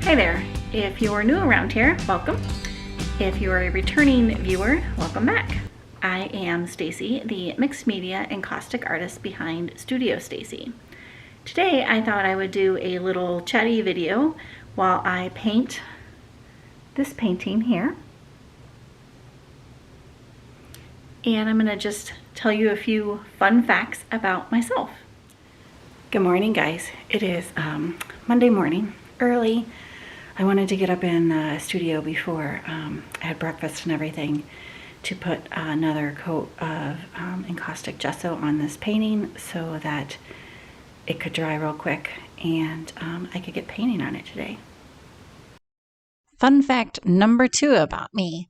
Hi there. If you are new around here, welcome. If you are a returning viewer, welcome back. I am Stacy, the mixed media encaustic artist behind Studio Stacy. Today I thought I would do a little chatty video while I paint this painting here. And I'm going to just tell you a few fun facts about myself. Good morning, guys. It is Monday morning, early. I wanted to get up in the studio before I had breakfast and everything to put another coat of encaustic gesso on this painting so that it could dry real quick and I could get painting on it today. Fun fact number 2 about me.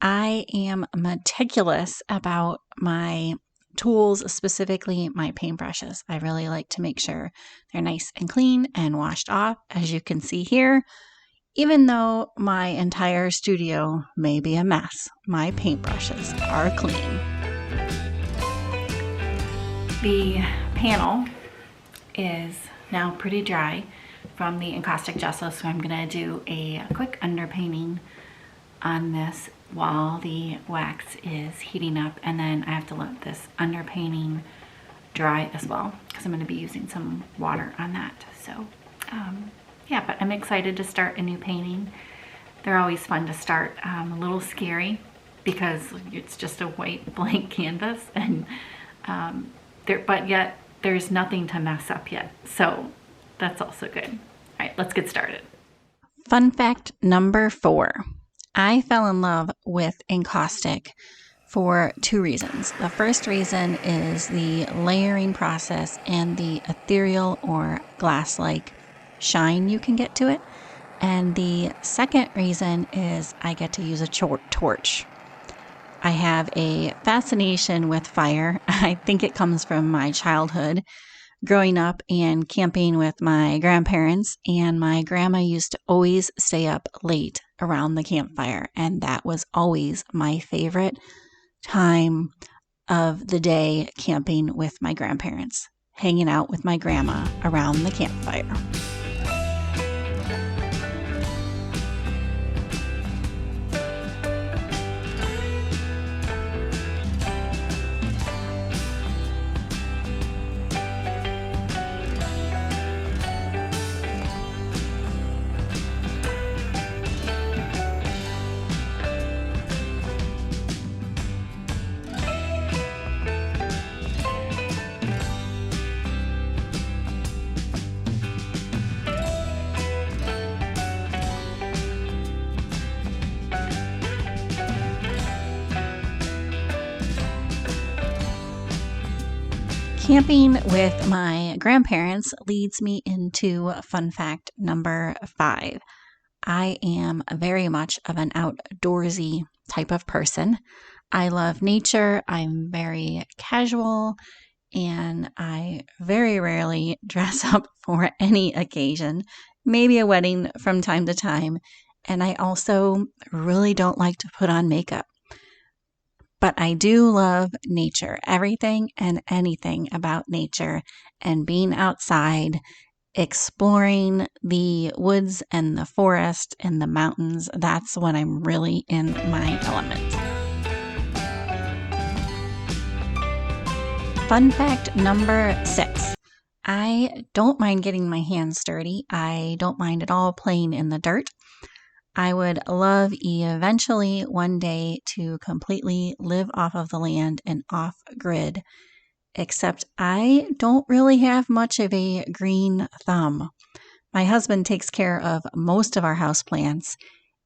I am meticulous about my tools, specifically my paintbrushes. I really like to make sure they're nice and clean and washed off, as you can see here. Even though my entire studio may be a mess, my paintbrushes are clean. The panel is now pretty dry from the encaustic gesso, so I'm going to do a quick underpainting on this while the wax is heating up, and then I have to let this underpainting dry as well because I'm going to be using some water on that. So yeah, but I'm excited to start a new painting. They're always fun to start. A little scary because it's just a white blank canvas, and but yet there's nothing to mess up yet. So that's also good. All right, let's get started. Fun fact number 4. I fell in love with encaustic for 2 reasons. The first reason is the layering process and the ethereal or glass-like shine you can get to it. And the second reason is I get to use a torch. I have a fascination with fire. I think it comes from my childhood, growing up and camping with my grandparents, and my grandma used to always stay up late around the campfire, and that was always my favorite time of the day, camping with my grandparents, hanging out with my grandma around the campfire. Camping with my grandparents leads me into fun fact number 5. I am very much of an outdoorsy type of person. I love nature. I'm very casual, and I very rarely dress up for any occasion, maybe a wedding from time to time. And I also really don't like to put on makeup. But I do love nature, everything and anything about nature, and being outside, exploring the woods and the forest and the mountains. That's when I'm really in my element. Fun fact number 6. I don't mind getting my hands dirty. I don't mind at all playing in the dirt. I would love eventually one day to completely live off of the land and off grid, except I don't really have much of a green thumb. My husband takes care of most of our houseplants,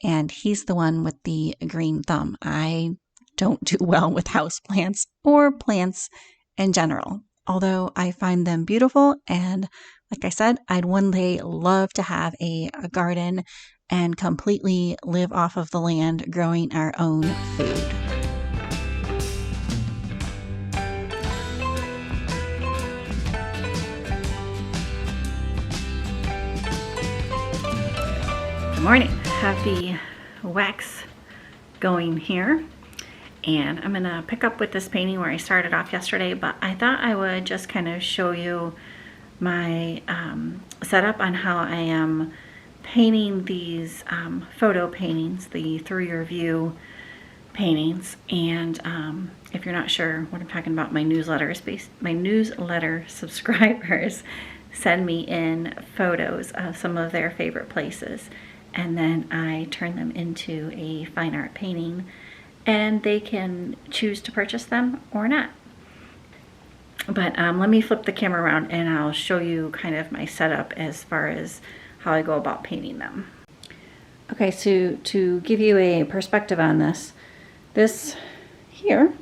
and he's the one with the green thumb. I don't do well with houseplants or plants in general, although I find them beautiful, and like I said, I'd one day love to have a garden and completely live off of the land, growing our own food. Good morning. Have the wax going here, and I'm gonna pick up with this painting where I started off yesterday, but I thought I would just kind of show you my setup on how I am painting these photo paintings, the Through Your View paintings. And if you're not sure what I'm talking about, my newsletter subscribers send me in photos of some of their favorite places, and then I turn them into a fine art painting, and they can choose to purchase them or not. But let me flip the camera around and I'll show you kind of my setup as far as how I go about painting them. Okay, so to give you a perspective on this, this here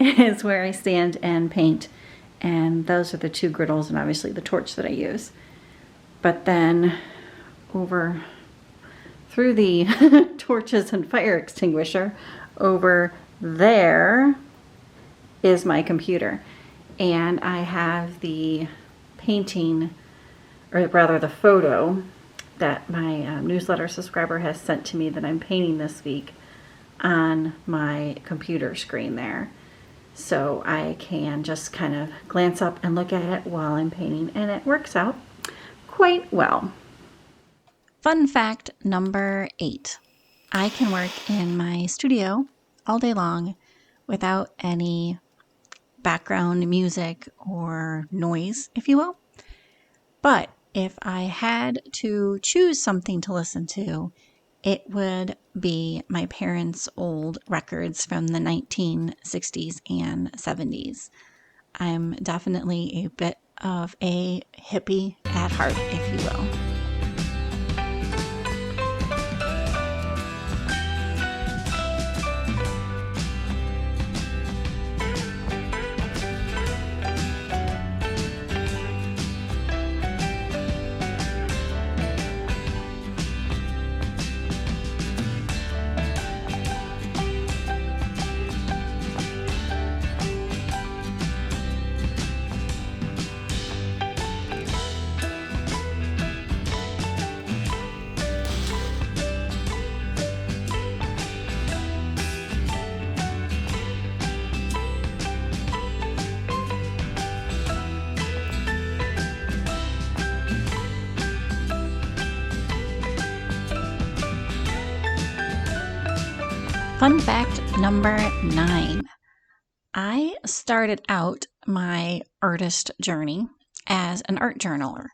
is where I stand and paint, and those are the two griddles and obviously the torch that I use. But then over through the torches and fire extinguisher, over there is my computer. And I have the painting, or rather the photo that my newsletter subscriber has sent to me that I'm painting this week on my computer screen there. So I can just kind of glance up and look at it while I'm painting, and it works out quite well. Fun fact number 8. I can work in my studio all day long without any background music or noise, if you will. But if I had to choose something to listen to, it would be my parents' old records from the 1960s and 70s. I'm definitely a bit of a hippie at heart, if you will. Fun fact number 9. I started out my artist journey as an art journaler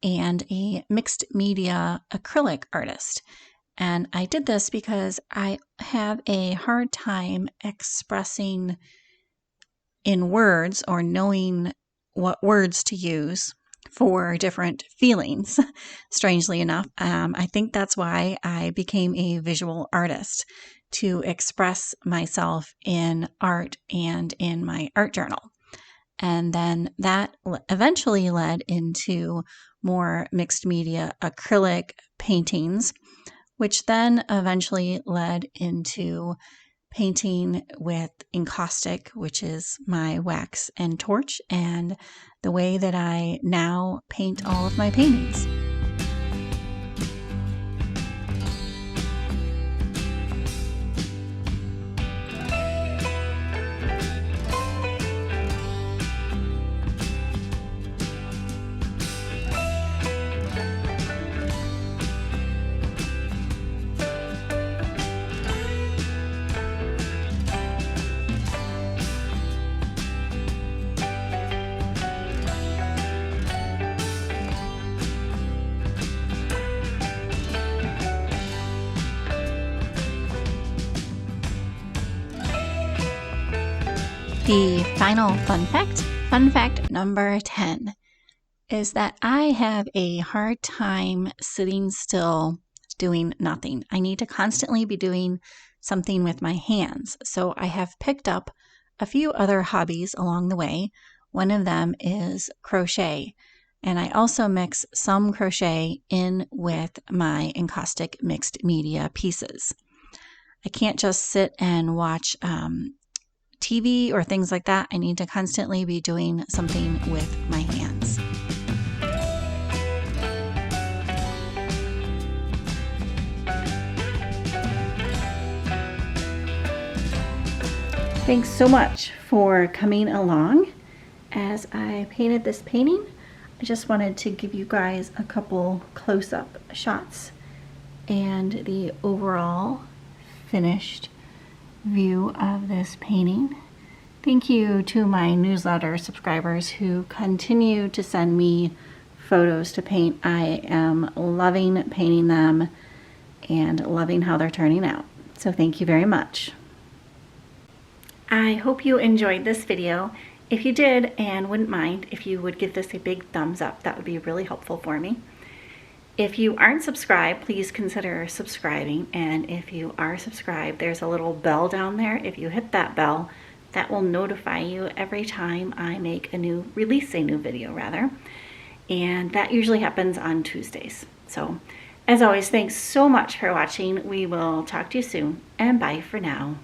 and a mixed media acrylic artist. And I did this because I have a hard time expressing in words or knowing what words to use for different feelings. Strangely enough, I think that's why I became a visual artist, to express myself in art and in my art journal. And then that eventually led into more mixed media acrylic paintings, which then eventually led into painting with encaustic, which is my wax and torch, and the way that I now paint all of my paintings. The final fun fact number 10, is that I have a hard time sitting still doing nothing. I need to constantly be doing something with my hands. So I have picked up a few other hobbies along the way. One of them is crochet. And I also mix some crochet in with my encaustic mixed media pieces. I can't just sit and watch TV or things like that. I need to constantly be doing something with my hands. Thanks so much for coming along as I painted this painting I just wanted to give you guys a couple close-up shots and the overall finished view of this painting. Thank you to my newsletter subscribers who continue to send me photos to paint. I am loving painting them and loving how they're turning out. So thank you very much. I hope you enjoyed this video. If you did and wouldn't mind if you would give this a big thumbs up, that would be really helpful for me. If you aren't subscribed, please consider subscribing. And if you are subscribed, there's a little bell down there. If you hit that bell, that will notify you every time I release a new video rather. And that usually happens on Tuesdays. So as always, thanks so much for watching. We will talk to you soon, and bye for now.